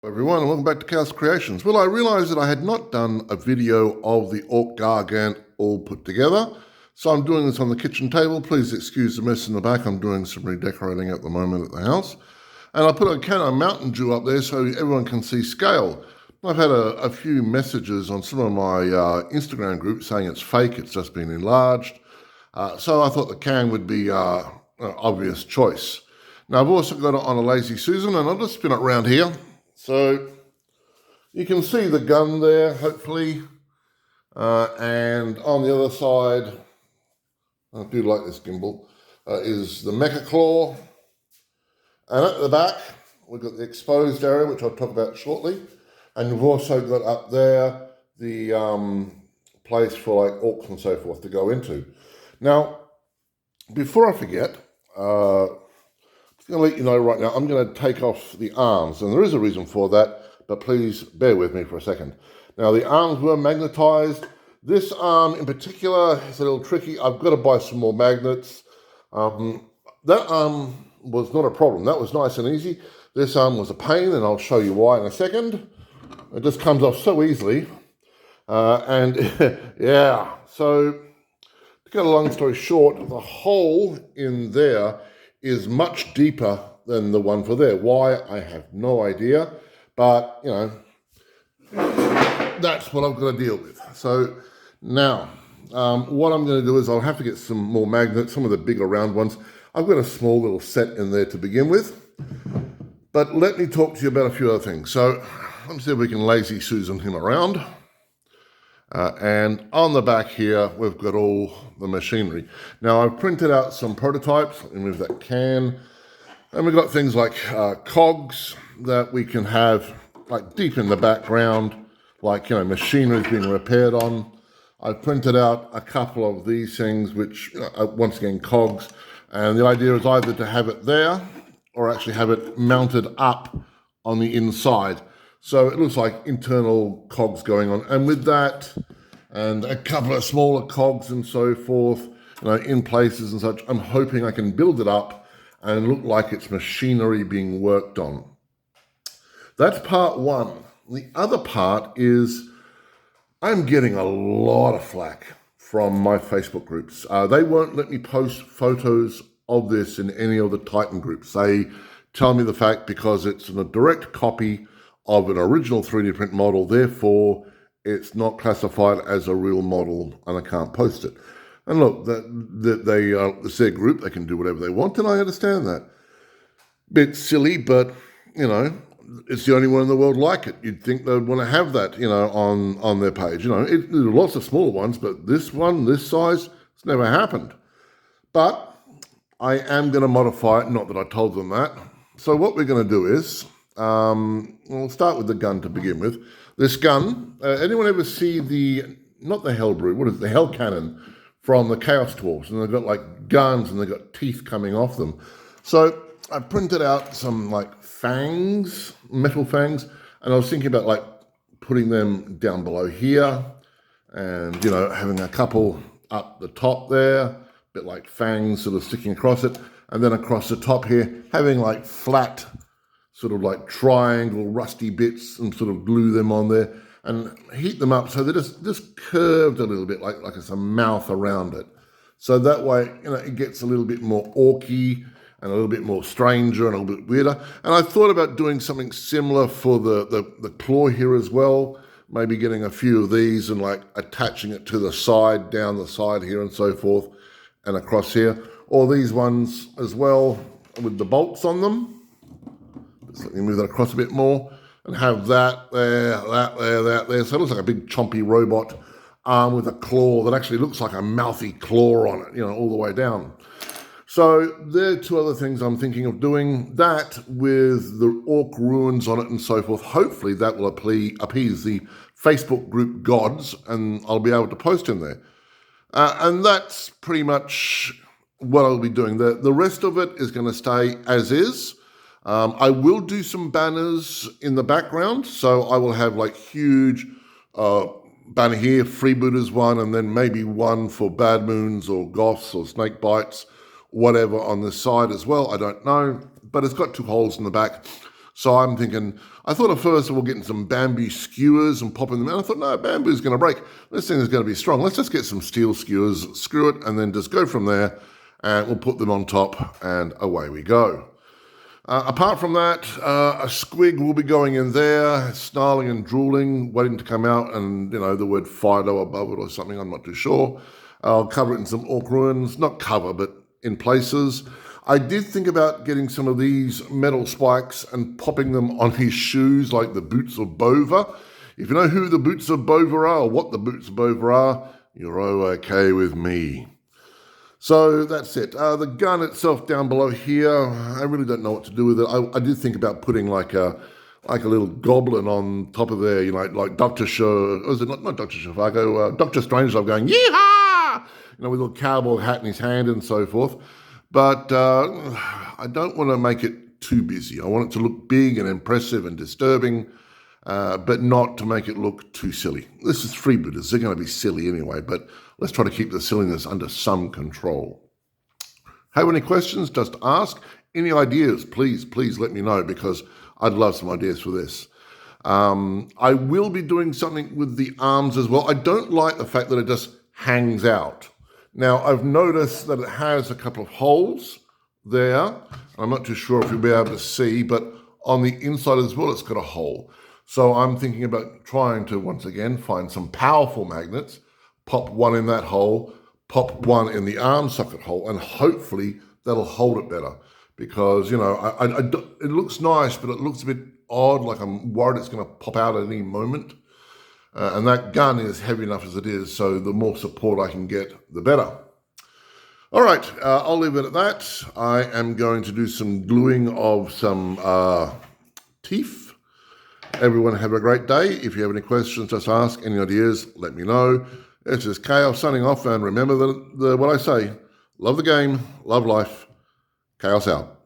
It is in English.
Everyone, and welcome back to Chaos Creations. Well, I realised that I had not done a video of the Orc Gargant all put together, so I'm doing this on the kitchen table. Please excuse the mess in the back. I'm doing some redecorating at the moment at the house. And I put a can of Mountain Dew up there so everyone can see scale. I've had a few messages on some of my Instagram groups saying it's fake, it's just been enlarged. So I thought the can would be an obvious choice. Now I've also got it on a Lazy Susan, and I'll just spin it around here. So you can see the gun there, hopefully, and on the other side, I do like this gimbal, is the Mecha Claw, and at the back we've got the exposed area, which I'll talk about shortly, and we've also got up there the place for like orcs and so forth to go into. Now, before I forget, I'm going to let you know right now, I'm going to take off the arms, and there is a reason for that, but please bear with me for a second. Now, the arms were magnetized. This arm in particular is a little tricky. I've got to buy some more magnets. That arm was not a problem. That was nice and easy. This arm was a pain, and I'll show you why in a second. It just comes off so easily. Yeah, so to cut a long story short, the hole in there is much deeper than the one for there. Why? I have no idea, but you know, that's what I've got to deal with. So now, what I'm going to do is I'll have to get some more magnets, some of the bigger round ones. I've got a small little set in there to begin with, but let me talk to you about a few other things. So let me see if we can Lazy Susan him around. And on the back here, we've got all the machinery. Now, I've printed out some prototypes. Let me move that can. And we've got things like cogs that we can have like deep in the background, like, you know, machinery is being repaired on. I've printed out a couple of these things, which, once again, cogs. And the idea is either to have it there or actually have it mounted up on the inside. So it looks like internal cogs going on. And with that, and a couple of smaller cogs and so forth, you know, in places and such, I'm hoping I can build it up and look like it's machinery being worked on. That's part one. The other part is I'm getting a lot of flack from my Facebook groups. They won't let me post photos of this in any of the Titan groups. They tell me the fact because it's a direct copy of an original 3D print model, therefore it's not classified as a real model and I can't post it. And look, it's their group, they can do whatever they want, and I understand that. Bit silly, but, you know, it's the only one in the world like it. You'd think they'd want to have that, you know, on their page. You know, there are lots of smaller ones, but this one, this size, it's never happened. But I am going to modify it, not that I told them that. So what we're going to do is, we'll start with the gun to begin with. This gun, anyone ever see not the Hell Brew, what is it, the Hell Cannon from the Chaos Dwarfs? And they've got like guns and they've got teeth coming off them. So I printed out some like fangs, metal fangs, and I was thinking about like putting them down below here and, you know, having a couple up the top there, a bit like fangs sort of sticking across it, and then across the top here, having like flat sort of like triangle rusty bits and sort of glue them on there and heat them up so they're just curved a little bit like it's a mouth around it. So that way, you know, it gets a little bit more orky and a little bit more stranger and a little bit weirder. And I thought about doing something similar for the claw here as well, maybe getting a few of these and like attaching it to the side, down the side here and so forth and across here. Or these ones as well with the bolts on them. So let me move that across a bit more and have that there, that there, that there. So it looks like a big chompy robot arm with a claw that actually looks like a mouthy claw on it, you know, all the way down. So there are two other things I'm thinking of doing. That with the orc ruins on it and so forth. Hopefully that will appease the Facebook group gods and I'll be able to post in there. And that's pretty much what I'll be doing. The rest of it is going to stay as is. I will do some banners in the background, so I will have like huge banner here, Freebooters one, and then maybe one for Bad Moons or Goths or Snake Bites, whatever on this side as well, I don't know, but it's got two holes in the back. So I'm thinking, I thought at first we'll get some bamboo skewers and popping them out. I thought, no, bamboo's going to break. This thing is going to be strong. Let's just get some steel skewers, screw it, and then just go from there, and we'll put them on top, and away we go. Apart from that, a squig will be going in there, snarling and drooling, waiting to come out, and, the word Fido above it or something, I'm not too sure. I'll cover it in some orc ruins, not cover, but in places. I did think about getting some of these metal spikes and popping them on his shoes like the Boots of Bova. If you know who the Boots of Bova are or what the Boots of Bova are, you're okay with me. So that's it. The gun itself down below here, I really don't know what to do with it. I did think about putting like a little goblin on top of there, like Dr. Is it not Dr. Zhivago, Dr. Strangelove going, yeehaw! With a little cowboy hat in his hand and so forth. But I don't want to make it too busy. I want it to look big and impressive and disturbing, but not to make it look too silly. This is freebooters. They're going to be silly anyway, but let's try to keep the silliness under some control. Have any questions? Just ask. Any ideas? Please let me know, because I'd love some ideas for this. I will be doing something with the arms as well. I don't like the fact that it just hangs out. Now, I've noticed that it has a couple of holes there. I'm not too sure if you'll be able to see, but on the inside as well, it's got a hole. So I'm thinking about trying to, once again, find some powerful magnets, pop one in that hole, pop one in the arm socket hole, and hopefully that'll hold it better. Because, it looks nice, but it looks a bit odd, like I'm worried it's going to pop out at any moment. And that gun is heavy enough as it is, so the more support I can get, the better. All right, I'll leave it at that. I am going to do some gluing of some teeth. Everyone have a great day. If you have any questions, just ask. Any ideas, let me know. This is Chaos signing off, and remember what I say. Love the game, love life. Chaos out.